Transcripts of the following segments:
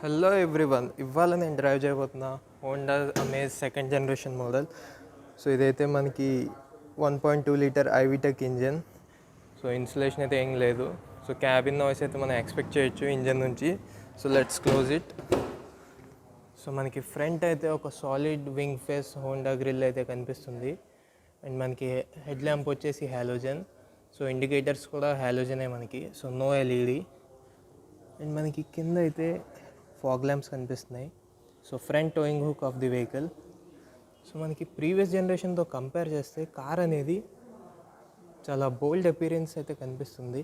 Hello everyone, ఇవాళ నేను drive చేయబోతున్నా Honda Amaze second generation model. So ఇదైతే మనకి 1.2 litre iVTEC engine. So insulation అయితే ఏం లేదు. సో క్యాబిన్ నాయిస్ అయితే మనం ఎక్స్పెక్ట్ చేయొచ్చు ఇంజన్ నుంచి. So let's close it. So మనకి ఫ్రంట్ అయితే ఒక solid wing face Honda grille అయితే కనిపిస్తుంది. అండ్ మనకి హెడ్ ల్యాంప్ వచ్చేసి హ్యాలోజన్. సో ఇండికేటర్స్ కూడా హ్యాలోజనే మనకి, సో నో ఎల్ఈడి. అండ్ మనకి కింద అయితే ఫాగ్ ల్యాంప్స్ కనిపిస్తున్నాయి. So front toeing hook of the vehicle. So మనకి ప్రీవియస్ జనరేషన్తో కంపేర్ చేస్తే కార్ అనేది చాలా బోల్డ్ అపీరెన్స్ అయితే కనిపిస్తుంది.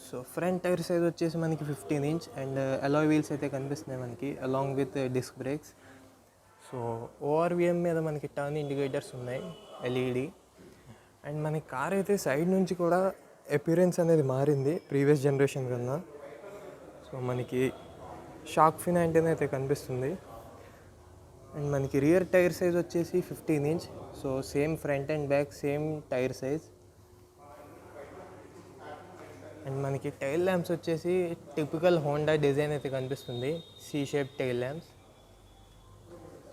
సో ఫ్రంట్ టైర్ సైజ్ వచ్చేసి మనకి 15 ఇంచ్ అండ్ అలాయ్ వీల్స్ అయితే కనిపిస్తున్నాయి మనకి, along with disc brakes. So ORVM మీద మనకి టర్న్ ఇండికేటర్స్ ఉన్నాయి, ఎల్ఈడి. అండ్ మనకి కార్ అయితే సైడ్ నుంచి కూడా అపీరెన్స్ అనేది మారింది ప్రీవియస్ జనరేషన్ కన్నా. సో మనకి షార్క్ ఫిన్ యాంటెనా అయితే కనిపిస్తుంది. అండ్ మనకి రియర్ టైర్ సైజ్ వచ్చేసి 15 inch. So same front and back same tyre size. And మనకి టైల్ ల్యాంప్స్ వచ్చేసి టిపికల్ హోండా డిజైన్ అయితే కనిపిస్తుంది, C shape tail lamps.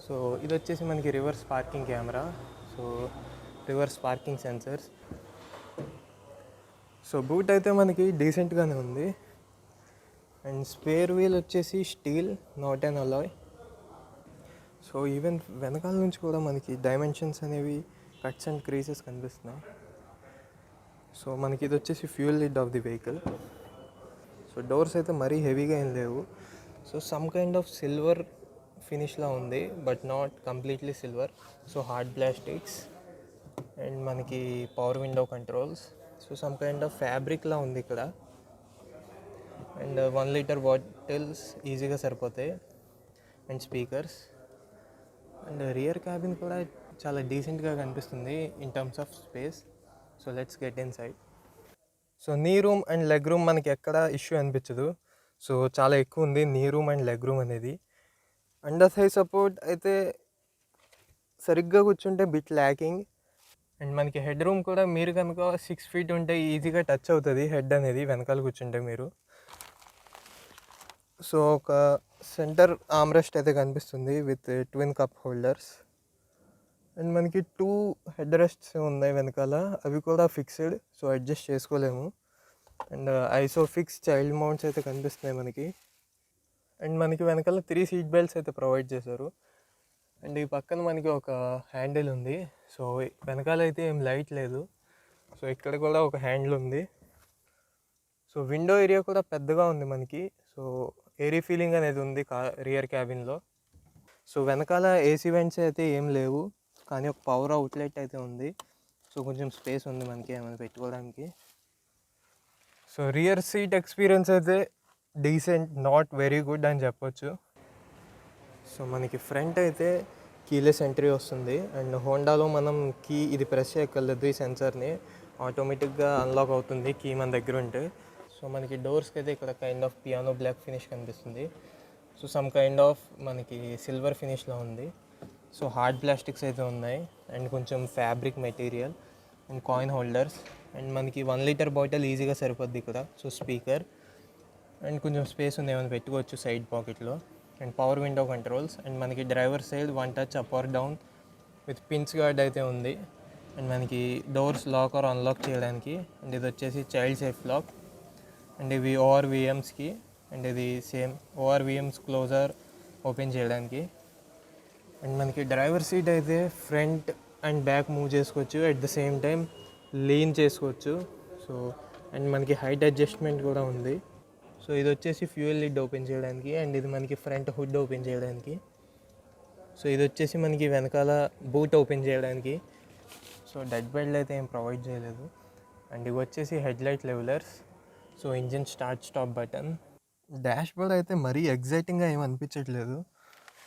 So ఇది వచ్చేసి మనకి reverse parking camera, so reverse parking sensors. So boot అయితే మనకి డీసెంట్గానే ఉంది. అండ్ స్పేర్ వీల్ వచ్చేసి steel, not and Alai. So even వెనకాల నుంచి కూడా మనకి డైమెన్షన్స్ అనేవి కట్స్ అండ్ క్రీసెస్ కనిపిస్తున్నాయి. సో మనకి ఇది వచ్చేసి fuel lid of the vehicle. So doors అయితే మరీ హెవీగా ఏం లేవు. So some kind of silver ఫినిష్లా ఉంది, but not completely silver. So hard plastics. And మనకి power window controls. So some kind of ఫ్యాబ్రిక్లా ఉంది ఇక్కడ. అండ్ 1 లీటర్ బాటిల్స్ ఈజీగా సరిపోతాయి. And speakers. And rear cabin కూడా చాలా డీసెంట్గా కనిపిస్తుంది in terms of space. So let's get inside. So knee room and leg room మనకి ఎక్కడ ఇష్యూ అనిపించదు. సో చాలా ఎక్కువ ఉంది నీ రూమ్ అండ్ లెగ్ రూమ్ అనేది. అండర్ థై సపోర్ట్ అయితే సరిగ్గా కూర్చుంటే బిట్ ల్యాకింగ్. అండ్ మనకి హెడ్ రూమ్ కూడా మీరు కనుక 6 feet ఉంటే ఈజీగా టచ్ అవుతుంది హెడ్ అనేది వెనకాల కూర్చుంటే మీరు. సో ఒక సెంటర్ ఆమ్రెస్ట్ అయితే కనిపిస్తుంది with twin cup holders. And మనకి 2 హెడ్ రెస్ట్స్ ఉన్నాయి వెనకాల, అవి కూడా ఫిక్స్డ్, సో అడ్జస్ట్ చేసుకోలేము. అండ్ ఐసోఫిక్స్ చైల్డ్ మౌంట్స్ అయితే కనిపిస్తున్నాయి మనకి. అండ్ మనకి వెనకాల 3 సీట్ బెల్ట్స్ అయితే ప్రొవైడ్ చేశారు. అండ్ ఈ పక్కన మనకి ఒక హ్యాండిల్ ఉంది. సో వెనకాల అయితే ఏం లైట్ లేదు. సో ఇక్కడ కూడా ఒక హ్యాండిల్ ఉంది. సో విండో ఏరియా కూడా పెద్దగా ఉంది మనకి. సో ఎయిరీ ఫీలింగ్ అనేది ఉంది రియర్ క్యాబిన్లో. సో వెనకాల ఏసీ వెంట్స్ అయితే ఏం లేవు, కానీ ఒక పవర్ అవుట్లెట్ అయితే ఉంది. సో కొంచెం స్పేస్ ఉంది మనకి ఏమైనా పెట్టుకోవడానికి. సో రియర్ సీట్ ఎక్స్పీరియన్స్ అయితే డీసెంట్, నాట్ వెరీ గుడ్ అని చెప్పొచ్చు. సో మనకి ఫ్రంట్ అయితే కీలెస్ ఎంట్రీ వస్తుంది. అండ్ హోండాలో మనం కీ ఇది ప్రెస్ చేయగలదు, ఈ సెన్సర్ని ఆటోమేటిక్గా అన్లాక్ అవుతుంది కీ మన దగ్గర ఉంటే. సో మనకి డోర్స్కి అయితే ఇక్కడ kind of piano black finish కనిపిస్తుంది. సో సమ్ కైండ్ ఆఫ్ మనకి సిల్వర్ ఫినిష్లో ఉంది. సో హార్డ్ ప్లాస్టిక్స్ అయితే ఉన్నాయి అండ్ కొంచెం fabric material and coin holders. And మనకి 1 లీటర్ బాటిల్ ఈజీగా సరిపోద్ది ఇక్కడ. సో స్పీకర్ అండ్ కొంచెం స్పేస్ ఉంది, ఏమైనా పెట్టుకోవచ్చు సైడ్ పాకెట్లో. And power window controls. And మనకి driver side 1 touch up or down with pinch guard అయితే ఉంది. అండ్ మనకి డోర్స్ లాక్ ఆర్ అన్లాక్ చేయడానికి. అండ్ ఇది వచ్చేసి చైల్డ్ సేఫ్ లాక్. అండ్ ఇవి ఓఆర్విఎమ్స్కి. అండ్ ఇది సేమ్ ఓఆర్విఎమ్స్ క్లోజర్ ఓపెన్ చేయడానికి. అండ్ మనకి డ్రైవర్ సీట్ అయితే ఫ్రంట్ అండ్ బ్యాక్ మూవ్ చేసుకోవచ్చు, at the same time lean చేసుకోవచ్చు. సో అండ్ మనకి హైట్ అడ్జస్ట్మెంట్ కూడా ఉంది. సో ఇది వచ్చేసి ఫ్యూయల్ లిడ్ ఓపెన్ చేయడానికి. అండ్ ఇది మనకి ఫ్రంట్ హుడ్ ఓపెన్ చేయడానికి. సో ఇది వచ్చేసి మనకి వెనకాల బూట్ ఓపెన్ చేయడానికి. సో డెడ్ బెల్ట్ అయితే ఏం ప్రొవైడ్ చేయలేదు. అండ్ ఇవి వచ్చేసి headlight levellers. So engine start stop button. Dashboard అయితే మరీ ఎగ్జైటింగ్గా ఏం అనిపించట్లేదు.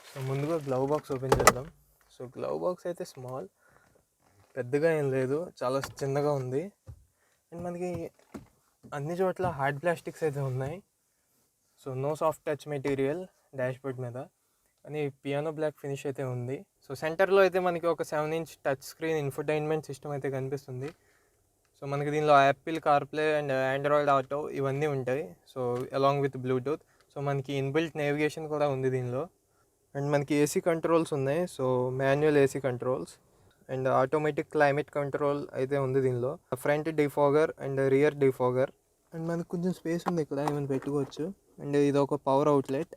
సో ముందుగా గ్లవ్ బాక్స్ ఓపెన్ చేద్దాం. సో గ్లవ్ బాక్స్ అయితే స్మాల్, పెద్దగా ఏం లేదు, చాలా చిన్నగా ఉంది. అండ్ మనకి అన్ని చోట్ల హార్డ్ ప్లాస్టిక్స్ అయితే ఉన్నాయి. So no soft touch material dashboard మీద, అని పియానో బ్లాక్ ఫినిష్ అయితే ఉంది. సో సెంటర్లో అయితే మనకి ఒక 7 inch touch screen infotainment system అయితే కనిపిస్తుంది. సో మనకి దీనిలో Apple CarPlay and Android auto ఇవన్నీ ఉంటాయి. So along with Bluetooth. So so మనకి ఇన్బిల్ట్ నేవిగేషన్ కూడా ఉంది దీనిలో. అండ్ మనకి ఏసీ కంట్రోల్స్ ఉన్నాయి. So manual AC controls and automatic climate control అయితే ఉంది దీనిలో. Front defogger and rear defogger. And మనకు కొంచెం స్పేస్ ఉంది ఇక్కడ, ఏమైనా పెట్టుకోవచ్చు. అండ్ ఇది ఒక పవర్ అవుట్లెట్.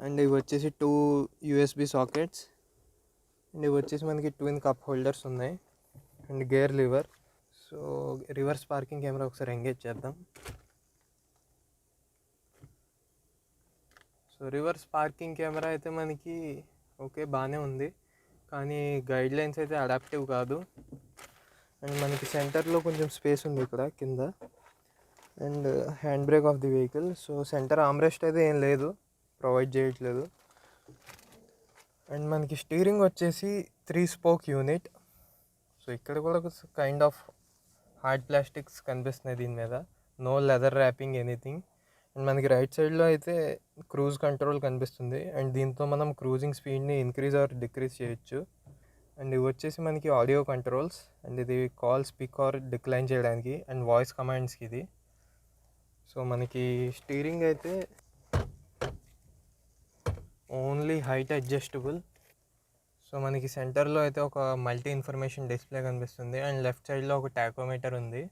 అండ్ ఇవి వచ్చేసి 2 యూఎస్బి సాకెట్స్. అండ్ ఇవి వచ్చేసి మనకి ట్విన్ కప్ హోల్డర్స్ ఉన్నాయి. And gear lever. So reverse parking camera ఒకసారి ఎంగేజ్ చేద్దాం. సో రివర్స్ పార్కింగ్ కెమెరా అయితే మనకి ఓకే బాగానే ఉంది, కానీ గైడ్ లైన్స్ అయితే అడాప్టివ్ కాదు. అండ్ మనకి సెంటర్లో కొంచెం స్పేస్ ఉంది ఇక్కడ కింద. And hand brake of the vehicle. So centre armrest అయితే ఏం లేదు, ప్రొవైడ్ చేయట్లేదు. అండ్ మనకి స్టీరింగ్ వచ్చేసి 3 స్పోక్ యూనిట్. సో ఇక్కడ కూడా కైండ్ ఆఫ్ హార్డ్ ప్లాస్టిక్స్ కనిపిస్తున్నాయి దీని మీద. No leather wrapping anything. And మనకి రైట్ సైడ్లో అయితే క్రూజ్ కంట్రోల్ కనిపిస్తుంది. అండ్ దీంతో మనం క్రూజింగ్ స్పీడ్ని ఇంక్రీజ్ ఆర్ డిక్రీజ్ చేయొచ్చు. అండ్ ఇవి వచ్చేసి మనకి ఆడియో కంట్రోల్స్. అండ్ ఇది కాల్ స్పీక్ ఆర్ డిక్లైన్ చేయడానికి అండ్ వాయిస్ కమాండ్స్కి ఇది. సో మనకి స్టీరింగ్ అయితే ఓన్లీ హైట్ అడ్జస్టబుల్. సో మనకి సెంటర్లో అయితే ఒక మల్టీ ఇన్ఫర్మేషన్ డిస్ప్లే కనిపిస్తుంది. అండ్ లెఫ్ట్ సైడ్లో ఒక టాకోమీటర్ ఉంది.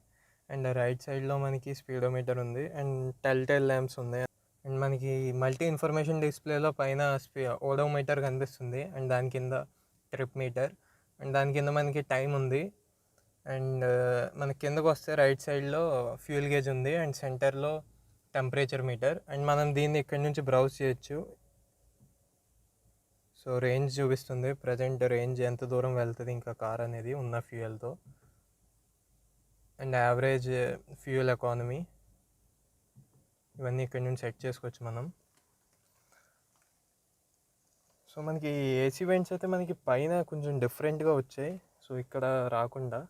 అండ్ రైట్ సైడ్లో మనకి స్పీడోమీటర్ ఉంది. అండ్ టెల్ ల్యాంప్స్ ఉన్నాయి. అండ్ మనకి మల్టీ ఇన్ఫర్మేషన్ డిస్ప్లేలో పైన ఓడోమీటర్ కనిపిస్తుంది. అండ్ దాని కింద ట్రిప్ మీటర్. అండ్ దాని కింద మనకి టైం ఉంది. అండ్ మనకి కిందకు వస్తే రైట్ సైడ్లో ఫ్యూల్ గేజ్ ఉంది. అండ్ సెంటర్లో టెంపరేచర్ మీటర్. అండ్ మనం దీన్ని ఇక్కడి నుంచి బ్రౌజ్ చేయొచ్చు. సో రేంజ్ చూపిస్తుంది, ప్రజెంట్ రేంజ్ ఎంత దూరం వెళ్తుంది ఇంకా కార్ అనేది ఉన్న ఫ్యూయల్తో. అండ్ యావరేజ్ ఫ్యూయల్ ఎకానమీ ఇవన్నీ ఇక్కడ నుంచి సెట్ చేసుకోవచ్చు మనం. సో మనకి ఏసీ వెంట్స్ అయితే మనకి పైన కొంచెం డిఫరెంట్గా వచ్చాయి, సో ఇక్కడ రాకుండా.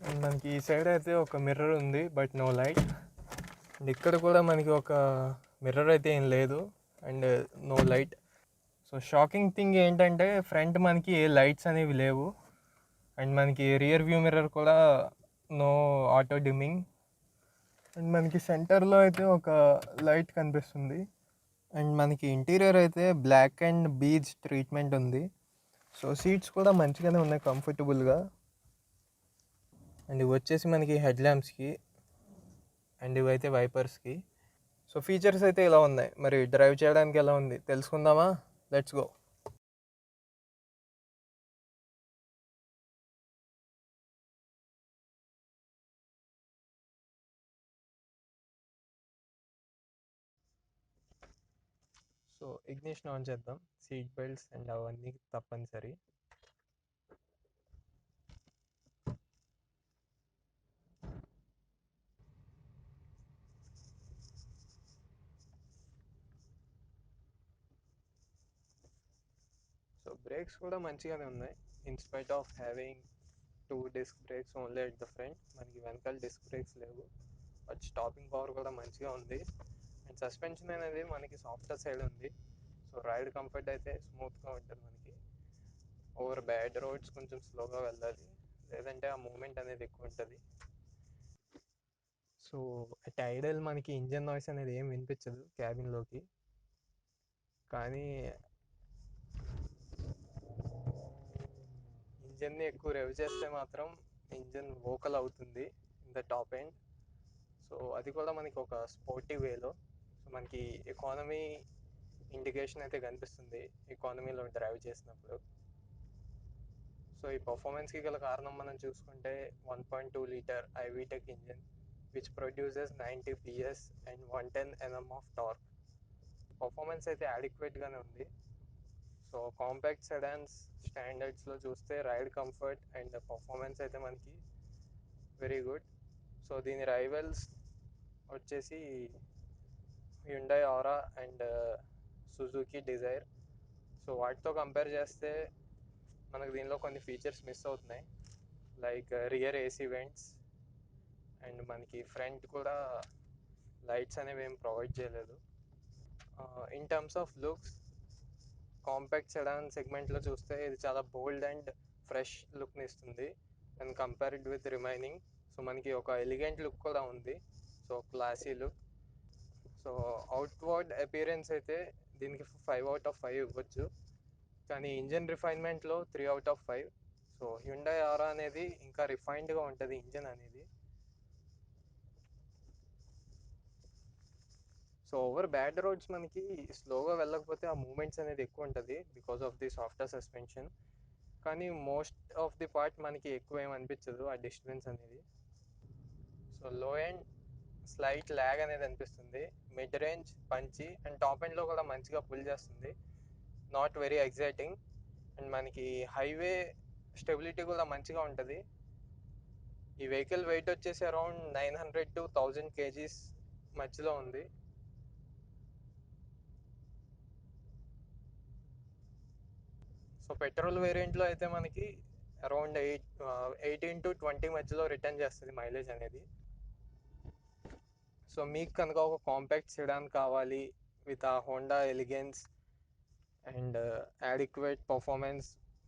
అండ్ మనకి ఈ సైడ్ అయితే ఒక మిర్రర్ ఉంది, బట్ నో లైట్. అండ్ ఇక్కడ కూడా మనకి ఒక మిర్రర్ అయితే ఏం లేదు and no light. So shocking thing ఏంటంటే ఫ్రంట్ మనకి ఏ లైట్స్ అనేవి లేవు. అండ్ మనకి రియర్ వ్యూ మిర్రర్ కూడా నో ఆటో డిమ్మింగ్. అండ్ మనకి సెంటర్లో అయితే ఒక లైట్ కనిపిస్తుంది. అండ్ మనకి ఇంటీరియర్ అయితే బ్లాక్ అండ్ బీజ్ ట్రీట్మెంట్ ఉంది. సో సీట్స్ కూడా మంచిగానే ఉన్నాయి, కంఫర్టబుల్గా. అండ్ ఇవి వచ్చేసి మనకి హెడ్ ల్యాంప్స్కి అండ్ ఇవైతే వైపర్స్కి. సో ఫీచర్స్ అయితే ఇలా ఉన్నాయి, మరి డ్రైవ్ చేయడానికి ఎలా ఉంది తెలుసుకుందామా? Let's go. So ignition on చేద్దాం. సీట్ బెల్ట్స్ అండ్ అవన్నీ తప్పనిసరి. సో బ్రేక్స్ కూడా మంచిగానే ఉన్నాయి. In spite of having 2 disc brakes only at the front, మనకి వెనకాల డిస్క్ బ్రేక్స్ లేవు. బట్ స్టాపింగ్ పవర్ కూడా మంచిగా ఉంది. అండ్ సస్పెన్షన్ అనేది మనకి సాఫ్ట్వేర్ సైడ్ ఉంది. సో రైడ్ కంఫర్ట్ అయితే స్మూత్గా ఉంటుంది మనకి. ఓవర్ బ్యాడ్ రోడ్స్ కొంచెం స్లోగా వెళ్ళాలి, లేదంటే ఆ మూమెంట్ అనేది ఎక్కువ ఉంటుంది. సో అట్ ఐడల్ మనకి ఇంజన్ నాయిస్ అనేది ఏం వినిపించదు క్యాబిన్లోకి, కానీ ఇంజన్ని ఎక్కువ రెవ్ చేస్తే మాత్రం ఇంజన్ వోకల్ అవుతుంది in the top end. So అది కూడా మనకి ఒక స్పోర్టివ్ వేలో. సో మనకి ఎకానమీ ఇండికేషన్ అయితే కనిపిస్తుంది ఎకానమీలో డ్రైవ్ చేసినప్పుడు. సో ఈ పర్ఫార్మెన్స్కి గల కారణం మనం చూసుకుంటే 1.2 litre i-VTEC engine which produces 90 PS and 110 Nm of torque. Performance అయితే అడిక్వేట్గానే ఉంది. సో కాంపాక్ట్ సెడాన్స్ స్టాండర్డ్స్లో చూస్తే రైడ్ కంఫర్ట్ అండ్ పర్ఫార్మెన్స్ అయితే మనకి వెరీ గుడ్. సో దీని రైవల్స్ వచ్చేసి Hyundai Aura and Suzuki Dzire. So వాటితో కంపేర్ చేస్తే మనకు దీనిలో కొన్ని ఫీచర్స్ మిస్ అవుతున్నాయి, like rear AC vents. And మనకి ఫ్రంట్ కూడా లైట్స్ అనేవి ఏం ప్రొవైడ్ చేయలేదు. In terms of looks, compact sedan సెగ్మెంట్లో చూస్తే ఇది చాలా బోల్డ్ అండ్ ఫ్రెష్ లుక్ని ఇస్తుంది and compared with remaining. So మనకి ఒక ఎలిగెంట్ లుక్ కూడా ఉంది, so classy look. So outward appearance అయితే దీనికి 5/5 ఇవ్వచ్చు, కానీ ఇంజన్ రిఫైన్మెంట్లో 3/5. సో హ్యుండై ఆరా అనేది ఇంకా రిఫైన్డ్గా ఉంటుంది ఇంజన్ అనేది. సో ఓవర్ బ్యాడ్ రోడ్స్ మనకి స్లోగా వెళ్ళకపోతే ఆ మూమెంట్స్ అనేది ఎక్కువ ఉంటుంది because of the software suspension. కానీ మోస్ట్ ఆఫ్ ది పార్ట్ మనకి ఎక్కువ ఏం అనిపించదు ఆ డిస్టెన్స్ అనేది. సో లో ఎండ్ స్లైట్ ల్యాగ్ అనేది అనిపిస్తుంది, మిడ్ రేంజ్ పంచి అండ్ టాప్ ఎండ్లో కూడా మంచిగా పుల్ చేస్తుంది, నాట్ వెరీ ఎగ్జైటింగ్. అండ్ మనకి హైవే స్టెబిలిటీ కూడా మంచిగా ఉంటుంది. ఈ వెహికల్ వెయిట్ వచ్చేసి అరౌండ్ 900 to 1000 kgs మధ్యలో ఉంది. సో పెట్రోల్ వేరియంట్లో అయితే మనకి అరౌండ్ 18 to 20 మధ్యలో రిటర్న్ చేస్తుంది మైలేజ్ అనేది. సో మీకు కనుక ఒక కాంపాక్ట్ సెడాన్ కావాలి విత్ ఆ Honda elegance and adequate performance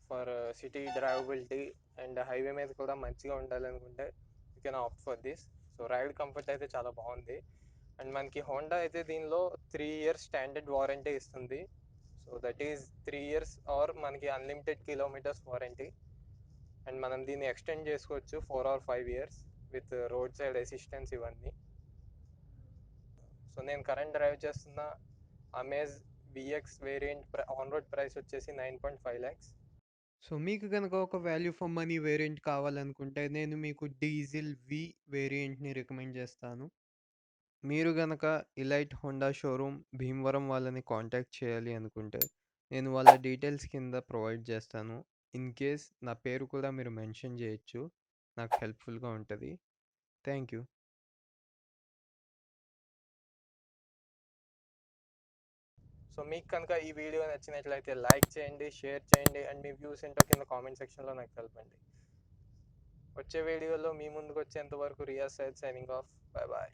for city drivability and highway మీద కూడా మంచిగా ఉండాలనుకుంటే you can opt for this. So ride comfort అయితే చాలా బాగుంది. అండ్ మనకి హోండా అయితే దీనిలో 3 years స్టాండర్డ్ వారంటీ ఇస్తుంది. So that is 3 years or మనకి అన్లిమిటెడ్ కిలోమీటర్స్ వారంటీ. అండ్ మనం దీన్ని ఎక్స్టెండ్ చేసుకోవచ్చు 4 or 5 years with roadside assistance ఇవన్నీ. సో నేను కరెంట్ డ్రైవ్ చేస్తున్న Amaze VX variant on road price వచ్చేసి 9.5 lakhs. సో మీకు గనక ఒక వాల్యూ ఫర్ మనీ వేరియంట్ కావాలనుకుంటే నేను మీకు డీజిల్ వి వేరియంట్‌ని రికమెండ్ చేస్తాను. మీరు గనక ఇలైట్ హోండా షోరూమ్ భీమవరం వాళ్ళని కాంటాక్ట్ చేయాలి అనుకుంటే నేను వాళ్ళ డీటెయిల్స్ కింద ప్రొవైడ్ చేస్తాను. ఇన్ కేస్ నా పేరు కూడా మీరు మెన్షన్ చేయొచ్చు. నాకు హెల్ప్‌ఫుల్‌గా ఉంటది. Thank you. సో మీకు కనుక ఈ వీడియో నచ్చినట్లయితే లైక్ చేయండి, షేర్ చేయండి అండ్ మీ వ్యూస్ ఏంటో కింద కామెంట్ సెక్షన్లో నాకు తెలపండి. వచ్చే వీడియోలో మీ ముందుకు వచ్చేంత వరకు Riyaz Syed signing off. Bye bye.